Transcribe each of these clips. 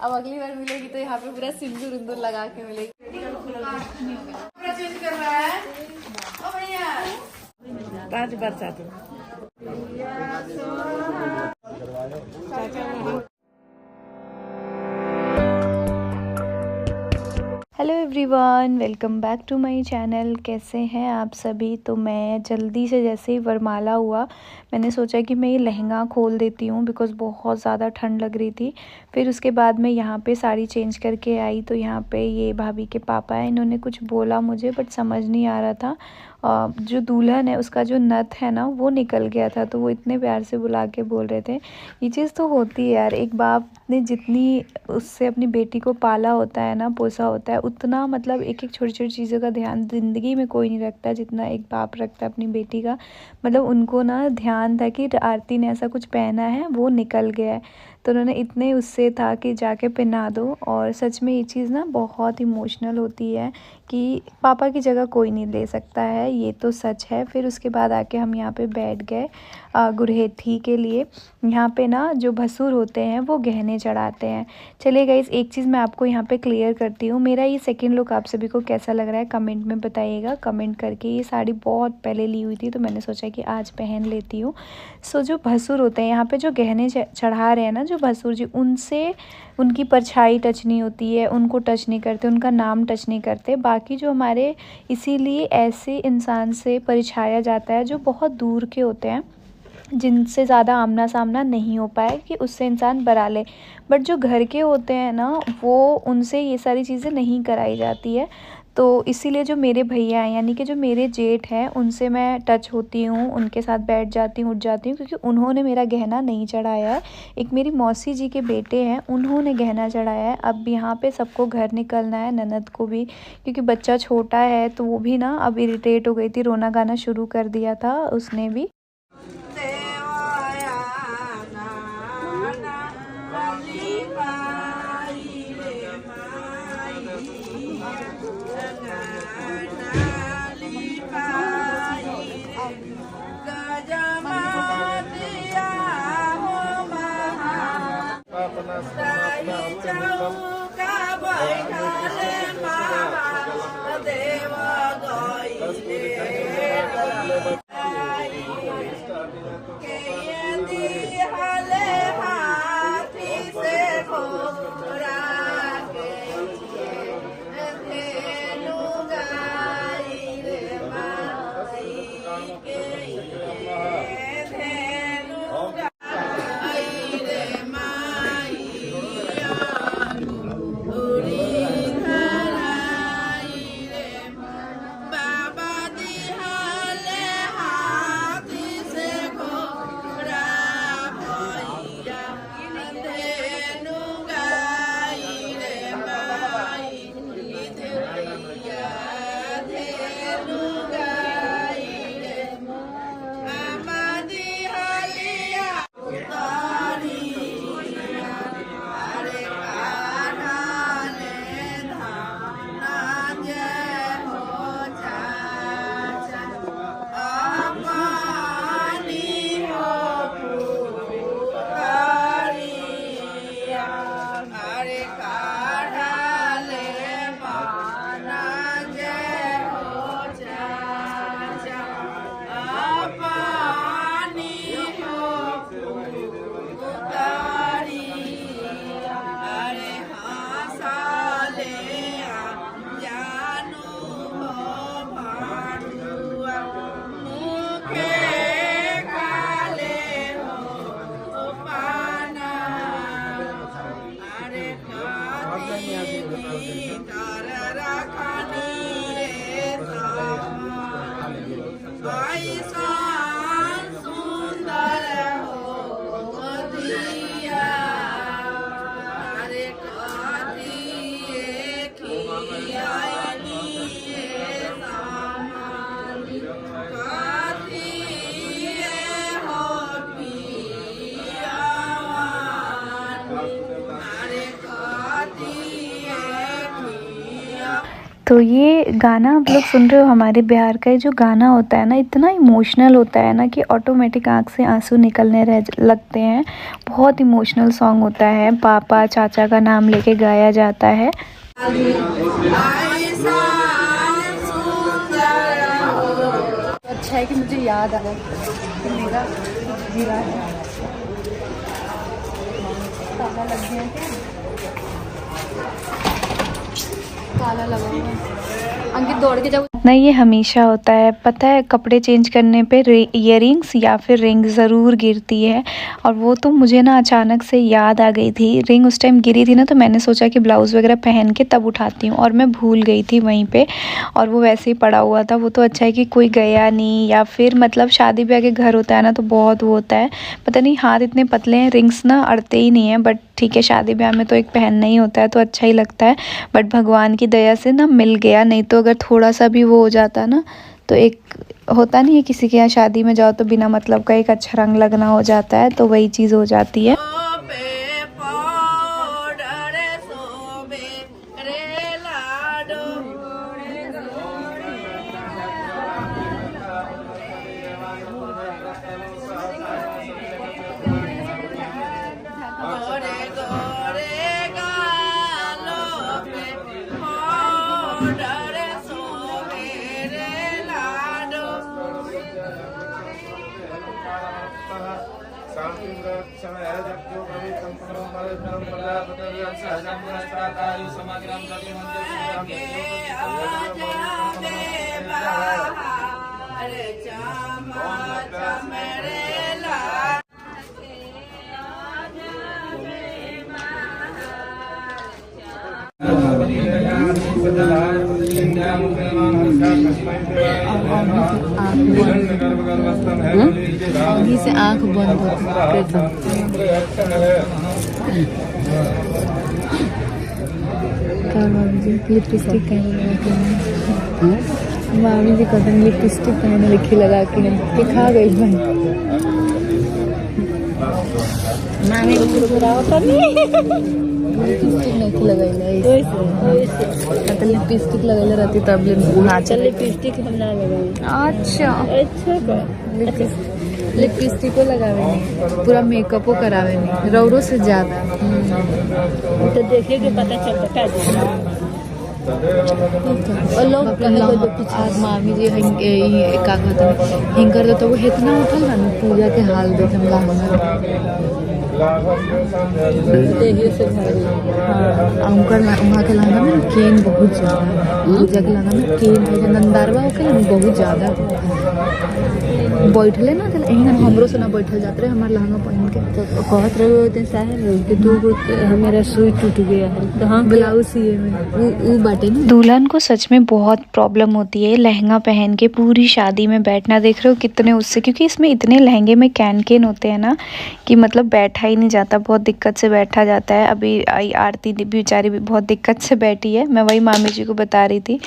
अब अगली बार मिलेगी तो यहाँ पे पूरा सिंदूर उंदूर लगा के मिलेगी। चेंज कर रहा है ओ भैया 5 बार चाचा hello everyone, welcome back to my channel. कैसे हैं आप सभी। तो मैं जल्दी से जैसे ही वरमाला हुआ मैंने सोचा कि मैं ये लहंगा खोल देती हूँ बिकॉज़ बहुत ज़्यादा ठंड लग रही थी। फिर उसके बाद मैं यहाँ पे साड़ी चेंज करके आई तो यहाँ पे ये भाभी के पापा हैं, इन्होंने कुछ बोला मुझे बट समझ नहीं आ रहा था। जो दुल्हन है उसका जो नथ है ना वो निकल गया था, तो वो इतने प्यार से बुला के बोल रहे थे। ये चीज़ तो होती है यार, एक बाप ने जितनी उससे अपनी बेटी को पाला होता है ना, पोसा होता है, उतना मतलब एक एक छोटी छोटी चीज़ों का ध्यान ज़िंदगी में कोई नहीं रखता जितना एक बाप रखता है अपनी बेटी का। मतलब उनको ना ध्यान था कि आरती ने ऐसा कुछ पहना है, वो निकल गया है, तो उन्होंने इतने उससे था कि जाके पहना दो। और सच में ये चीज़ ना बहुत इमोशनल होती है कि पापा की जगह कोई नहीं ले सकता है, ये तो सच है। फिर उसके बाद आके हम यहाँ पे बैठ गए गुरहेथी के लिए। यहाँ पे ना जो भसुर होते हैं वो गहने चढ़ाते हैं। चलिए गाइस, एक चीज़ मैं आपको यहाँ पे क्लियर करती हूँ, मेरा ये सेकंड लुक आप सभी को कैसा लग रहा है कमेंट में बताइएगा। कमेंट करके, ये साड़ी बहुत पहले ली हुई थी तो मैंने सोचा कि आज पहन लेती हूँ। सो जो भसुर होते हैं यहाँ पे, जो गहने चढ़ा रहे हैं ना जो भसुर जी, उनसे उनकी परछाई टच नहीं होती है, उनको टच नहीं करते, उनका नाम टच नहीं करते। बाकी जो हमारे, इसीलिए ऐसे इंसान से परिछाया जाता है जो बहुत दूर के होते हैं, जिनसे ज़्यादा आमना सामना नहीं हो पाए कि उससे इंसान बरा ले। बट जो घर के होते हैं ना, वो उनसे ये सारी चीज़ें नहीं कराई जाती है। तो इसीलिए जो मेरे भैया हैं यानी कि जो मेरे जेठ हैं, उनसे मैं टच होती हूँ, उनके साथ बैठ जाती हूँ, उठ जाती हूँ, क्योंकि उन्होंने मेरा गहना नहीं चढ़ाया है। एक मेरी मौसी जी के बेटे हैं, उन्होंने गहना चढ़ाया है। अब यहाँ पे सबको घर निकलना है, ननद को भी, क्योंकि बच्चा छोटा है तो वो भी ना अब इरिटेट हो गई थी, रोना गाना शुरू कर दिया था उसने भी। तो ये गाना आप लोग सुन रहे हो, हमारे बिहार का जो गाना होता है ना, इतना इमोशनल होता है ना कि ऑटोमेटिक आँख से आंसू निकलने लगते हैं। बहुत इमोशनल सॉन्ग होता है। पापा चाचा का नाम लेके गाया जाता है। अच्छा है कि मुझे याद आ गया कि मेरा जीरा ताला लग गया, ताला लगा हुआ है। अंकित दौड़ के जाओ ना, ये हमेशा होता है, पता है, कपड़े चेंज करने पे इयररिंग्स या फिर रिंग ज़रूर गिरती है। और वो तो मुझे ना अचानक से याद आ गई थी, रिंग उस टाइम गिरी थी ना, तो मैंने सोचा कि ब्लाउज़ वगैरह पहन के तब उठाती हूँ, और मैं भूल गई थी वहीं पे, और वो वैसे ही पड़ा हुआ था। वो तो अच्छा है कि कोई गया नहीं, या फिर मतलब शादी ब्याह के घर होता है ना, तो बहुत वो होता है, पता नहीं हाथ इतने पतले हैं, रिंग्स ना अड़ते ही नहीं है। बट ठीक है, शादी ब्याह में तो एक पहनना ही होता है, तो अच्छा ही लगता है। बट भगवान की दया से ना मिल गया, नहीं तो अगर थोड़ा सा भी वो हो जाता ना, तो एक होता नहीं है किसी के यहाँ शादी में जाओ तो बिना मतलब का एक अच्छा रंग लगना हो जाता है, तो वही चीज़ हो जाती है। अभी से आँख बंद हो लिपस्टिक मामी जी कहते लिपस्टिक पहने लिखी लगा के दिखा गई भाई मामी लिपस्टिक नहीं लगाई तो लिपस्टिक लगैले रहती तब नाचल लिपस्टिक हम ना लगाई। अच्छा लिपस्टिको लगावे नहीं, पूरा मेकअपो करावे नहीं, रौरो से ज्यादा। तो देखिए कि पता चलता और लोग आज मामी जी का कहते हैं हिंकर तो वो इतना उठल ना पूजा के हाल देखे हम वहाँ के लहंगा में केन बहुत ज्यादा, पूजा के लहंगा में केन है, नंदारवा होके बहुत ज्यादा बैठले ना हमरो से ना बैठल जाते रहे हमारे लहंगा पहन के, तो कहत रहे साहब कि तू मेरा सुई टूट गया है, तो हाँ ब्लाउज सिए में बाटे ना। दुल्हन को सच में बहुत प्रॉब्लम होती है लहंगा पहन के पूरी शादी में बैठना। देख रहे हो कितने उससे, क्योंकि इसमें इतने लहंगे में कैन होते हैं ना कि मतलब बैठा ही नहीं जाता, बहुत दिक्कत से बैठा जाता है। अभी आरती बेचारी भी बहुत दिक्कत से बैठी है। मैं वही मामी जी को बता रही थी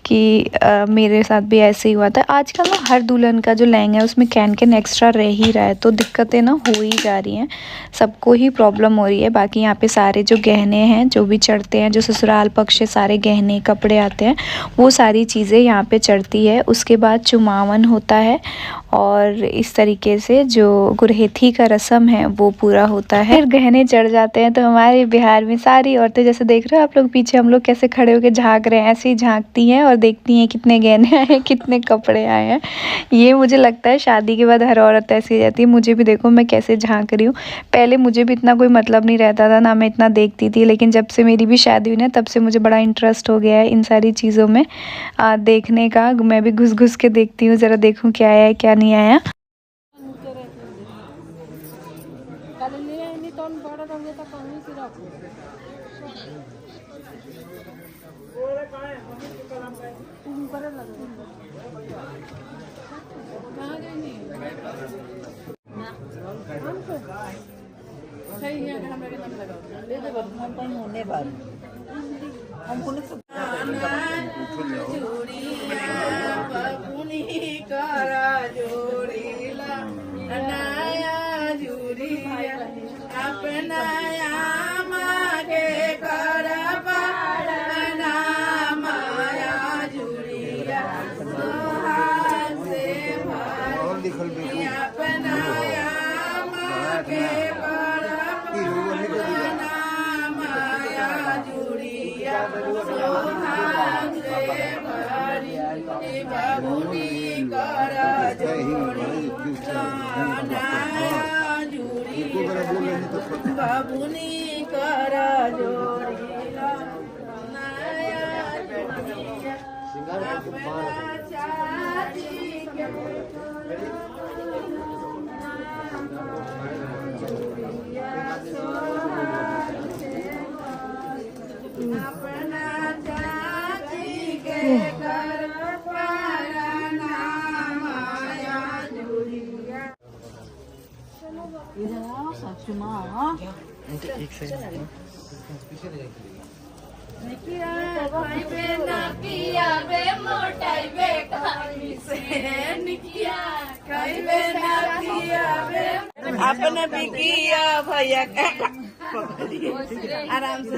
कि मेरे साथ भी ऐसे ही हुआ था। आजकल ना हर दुल्हन का जो लहंगा है उसमें कैन एक्स्ट्रा रह ही रहा है, तो दिक्कतें ना हो ही जा रही हैं, सबको ही प्रॉब्लम हो रही है। बाकी यहाँ पे सारे जो गहने हैं जो भी चढ़ते हैं, जो ससुराल पक्ष से सारे गहने कपड़े आते हैं, वो सारी चीज़ें यहाँ पे चढ़ती है। उसके बाद चुमावन होता है, और इस तरीके से जो गुरहेथी का रस्म है वो पूरा होता है। फिर गहने चढ़ जाते हैं। तो हमारे बिहार में सारी औरतें, जैसे देख रहे हो आप लोग पीछे हम लोग कैसे खड़े होकर झांक रहे हैं, ऐसे ही झांकती हैं और देखती हैं कितने गहने आए हैं, कितने कपड़े आए हैं। ये मुझे लगता है शादी के बाद हर औरत ऐसी हो जाती है। मुझे भी देखो मैं कैसे झांक रही हूँ। पहले मुझे भी इतना कोई मतलब नहीं रहता था ना, मैं इतना देखती थी, लेकिन जब से मेरी भी शादी हुई ना तब से मुझे बड़ा इंटरेस्ट हो गया है इन सारी चीज़ों में देखने का। मैं भी घुस घुस के देखती हूँ, ज़रा देखूँ क्या आया है क्या नहीं आया। बाबुनी करा जोड़ी नया जुड़िया अपना चाची के जुड़िया सोहाग से अपना चाची के घर पर नामाया जुड़िया इधर आओ साक्षी माँ एक सेकंड आपने भी किया भैया आराम से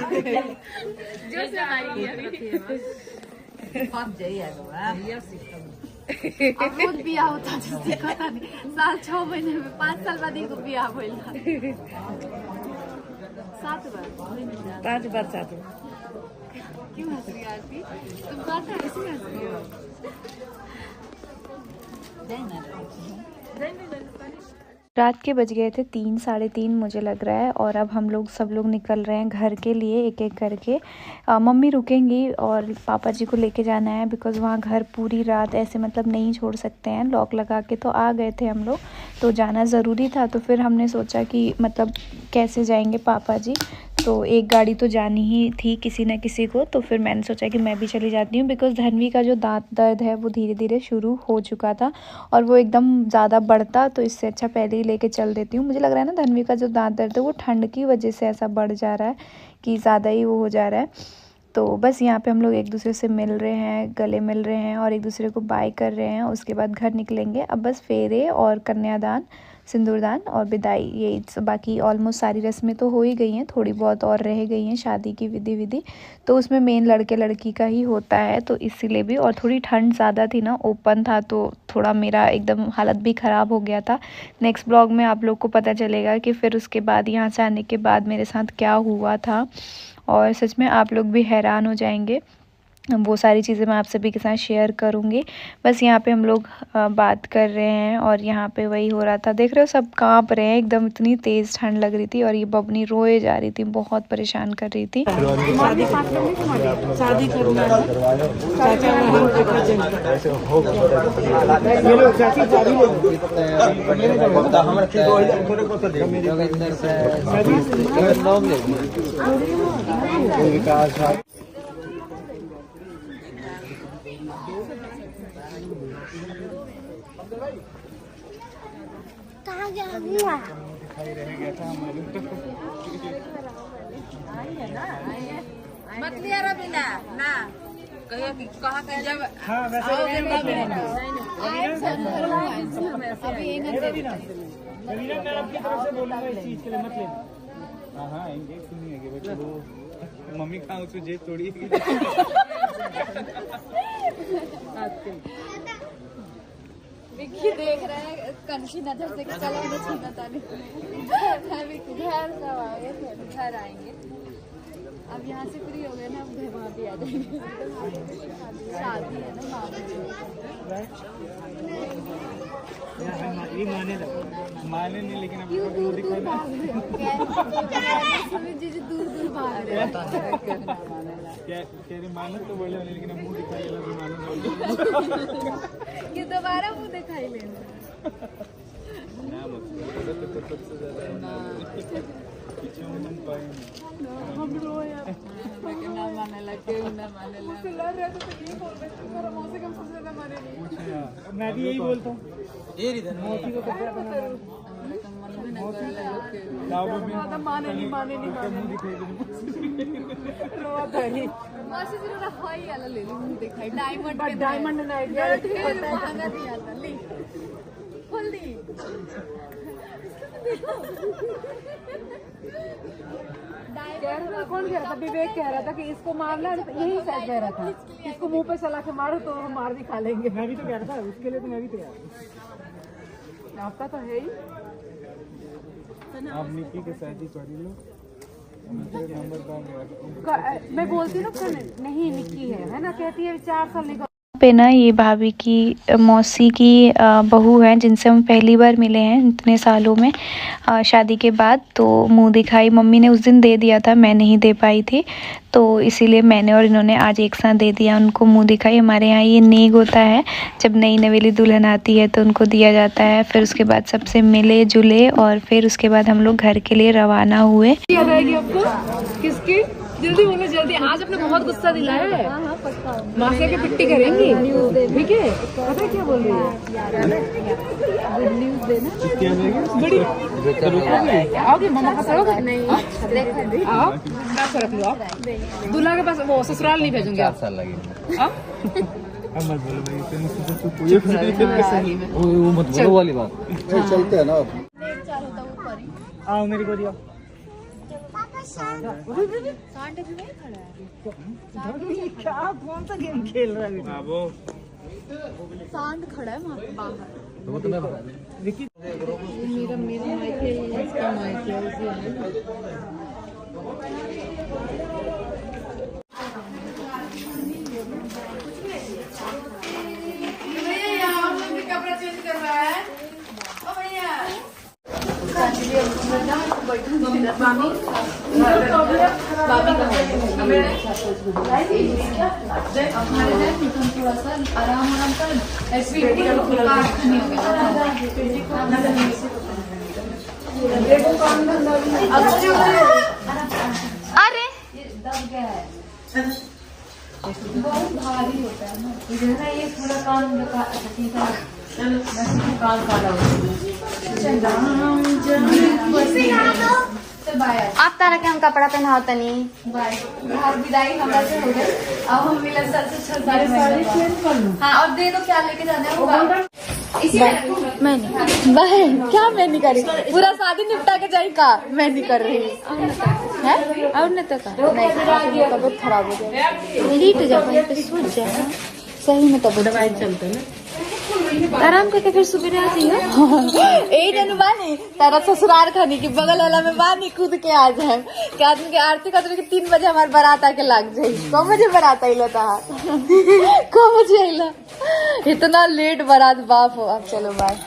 खुद बिया होता जिससे पता नहीं 6 महीने में 5 साल बाद एक बिया भइला 7 बार 5 बार साथ क्यों हंस रही आरती तुम बात ऐसे हंस रही हो रात के बज गए थे 3 साढ़े 3 मुझे लग रहा है। और अब हम लोग सब लोग निकल रहे हैं घर के लिए एक एक करके। मम्मी रुकेंगी और पापा जी को लेके जाना है बिकॉज़ वहाँ घर पूरी रात ऐसे मतलब नहीं छोड़ सकते हैं लॉक लगा के। तो आ गए थे हम लोग तो जाना ज़रूरी था। तो फिर हमने सोचा कि मतलब कैसे जाएंगे पापा जी, तो एक गाड़ी तो जानी ही थी किसी न किसी को। तो फिर मैंने सोचा कि मैं भी चली जाती हूँ बिकॉज़ धन्वी का जो दांत दर्द है वो धीरे धीरे शुरू हो चुका था और वो एकदम ज़्यादा बढ़ता, तो इससे अच्छा पहले ही लेके चल देती हूँ। मुझे लग रहा है ना धन्वी का जो दांत दर्द है वो ठंड की वजह से ऐसा बढ़ जा रहा है कि ज़्यादा ही वो हो जा रहा है। तो बस यहाँ पे हम लोग एक दूसरे से मिल रहे हैं, गले मिल रहे हैं और एक दूसरे को बाय कर रहे हैं। उसके बाद घर निकलेंगे। अब बस फेरे और कन्यादान, सिंदूरदान और विदाई, ये बाकी ऑलमोस्ट सारी रस्में तो हो ही गई हैं, थोड़ी बहुत और रह गई हैं शादी की विधि। तो उसमें मेन लड़के लड़की का ही होता है, तो इसीलिए भी। और थोड़ी ठंड ज़्यादा थी ना, ओपन था तो थोड़ा मेरा एकदम हालत भी ख़राब हो गया था। नेक्स्ट ब्लॉग में आप लोग को पता चलेगा कि फिर उसके बाद यहाँ से आने के बाद मेरे साथ क्या हुआ था और सच में आप लोग भी हैरान हो जाएंगे। वो सारी चीज़ें मैं आप सभी के साथ शेयर करूँगी। बस यहाँ पे हम लोग बात कर रहे हैं और यहाँ पे वही हो रहा था। देख रहे हो सब कांप रहे हैं एकदम, इतनी तेज़ ठंड लग रही थी और ये बबनी रोए जा रही थी, बहुत परेशान कर रही थी। शादी करना मत लिया रवीना ना कहिए कि कहा कि जब हाँ वैसे रवीना मैं आपकी तरफ से बोलूंगा इस चीज के लिए मत लेना। हाँ आएंगे क्यों नहीं आएंगे बच्चे, वो मम्मी कहाँ उसमें जेब तोड़ी विक्की देख रहा है कंशी नजर से कि चलो मुझे छीना था नहीं घर आएंगे। अब यहाँ से फ्री हो गए ना, अब घर वहाँ भी आ जाएंगे। शादी है ना माने नहीं, लेकिन अब दूर दूर भाग रहे दूर भाग रहे तेरी मानत तो बोले लेकिन अब मुंह दिखाई ये दोबारा मुँह दिखाई लेना। हम रोए ना माने लगे ना माने लगे लड़ रहे थे तो ये बोल रहे थे मेरा मौसी कम सबसे ज्यादा माने नहीं। मैं भी यही बोलता हूँ, ये मौसी को कपड़ा बना माने नहीं रोता है मौसी जी ने हाई वाला ले ली, मुंह दिखाई डायमंड ना महंगा नहीं आता ली खोल दी। कौन कह रहा था? विवेक कह रहा था कि इसको मारना, यही शायद कह रहा था इसको मुंह पे चला के मारो तो हम मार भी खा लेंगे। मैं भी तो कह रहा था उसके लिए, तो मैं भी तैयार आपका तो है ही। आप निकी के साथ ही पढ़ी लो। मैं बोलती हूँ ना नहीं निक्की है ना, कहती है 4 साल निकल पे ना ये भाभी की मौसी की बहू हैं जिनसे हम पहली बार मिले हैं इतने सालों में शादी के बाद। तो मुंह दिखाई मम्मी ने उस दिन दे दिया था, मैं नहीं दे पाई थी, तो इसीलिए मैंने और इन्होंने आज एक साथ दे दिया उनको मुंह दिखाई। हमारे यहाँ ये नेग होता है, जब नई नवेली दुल्हन आती है तो उनको दिया जाता है। फिर उसके बाद सबसे मिले जुले और फिर उसके बाद हम लोग घर के लिए रवाना हुए। याद आएगी आपको किसकी? जल्दी बोलो जल्दी, आज अपने बहुत गुस्सा दिलाया है। माँ से के पिट्टी करेंगी, ठीक है? पता है क्या बोल रही है? गुड न्यूज देना बड़ी। आओगे मामा पास आओगे? नहीं आओ, बैग को रख लो आप। दूल्हा के पास वो ससुराल नहीं भेजूंगी आप। 4 साल लगेगा। वो मत बोलो वाली बात। चलते हैं ना आओ मेरी गोदी आओ। क्या कौन सा गेम खेल रहा है बाबू? सांड खड़ा है वहाँ पे बाहर। वो तो मैं बता दूं। मेरा माइक है, इसका माइक है, उसी अरे बहुत भारी होता है ना, इधर ये पूरा काम आप तारा के हम कपड़ा पहनाओ तनी। बाहर विदाई हमरा से हो गई, अब हम मिलन साल से 6 साल में। हाँ और दे दो क्या लेके जाना है वो इसी मैं नहीं बहन, क्या मैं नहीं कर रही, पूरा शादी निपटा के जाई का मैं नहीं कर रही है। और नहीं तो का नहीं, तबियत खराब हो जाए, लेट जा पे सूझ जाए सही में, तबियत दवाई चलते ना आराम करके फिर सुबह आ जाइए। ए जन बानी तारा ससुराल खानी की बगल वाला में बानी कूद के आ जाए कि आदमी के आरती का 3 बजे हमारे बारात आके लग जाये। कौ बजे बारात आइला था? कौ बजे आइला? इतना लेट बारात, बाप हो। अब चलो बाय,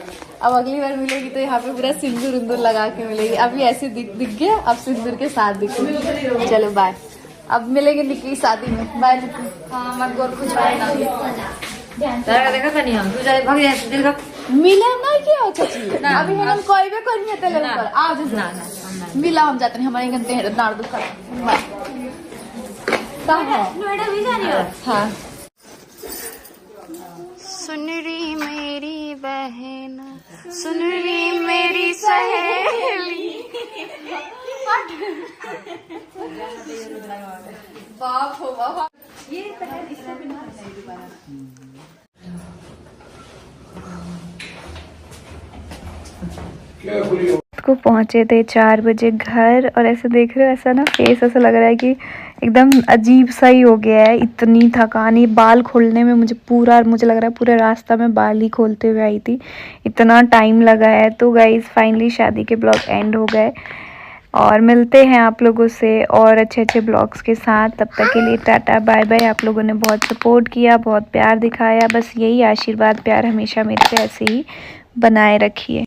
अब अगली बार मिलेगी तो यहाँ पे पूरा सिंदूर उंदूर लगा के मिलेगी। अभी ऐसे दिख गया, अब सिंदूर के साथ दिखेगी। चलो बाय, अब मिलेंगे निक्की की शादी में। बाय निक्की। हाँ मत गोर कुछ देखा था नहीं हम तू जाए भाग जाए दिल का मिला ना क्या हो चाची? अभी हम कोई भी कोई नहीं तेरे ऊपर आज ना मिला, हम जाते नहीं, हमारे गंदे हैं नार दुखा। नोएडा भी जानी हो? हाँ। सुन रही मेरी बहन, सुन रही मेरी सहेली। बाप हो बाप। को पहुंचे थे 4 बजे घर, और ऐसे देख रहे हो, ऐसा ना फेस ऐसा लग रहा है कि एकदम अजीब सा ही हो गया है। इतनी थकानी, बाल खोलने में मुझे लग रहा है पूरे रास्ता में बाल ही खोलते हुए आई थी, इतना टाइम लगा है। तो गाइस फाइनली शादी के ब्लॉग एंड हो गए, और मिलते हैं आप लोगों से और अच्छे ब्लॉग्स के साथ। तब तक के लिए टाटा बाय बाय। आप लोगों ने बहुत सपोर्ट किया, बहुत प्यार दिखाया, बस यही आशीर्वाद प्यार हमेशा मेरे पे ऐसे ही बनाए रखिए।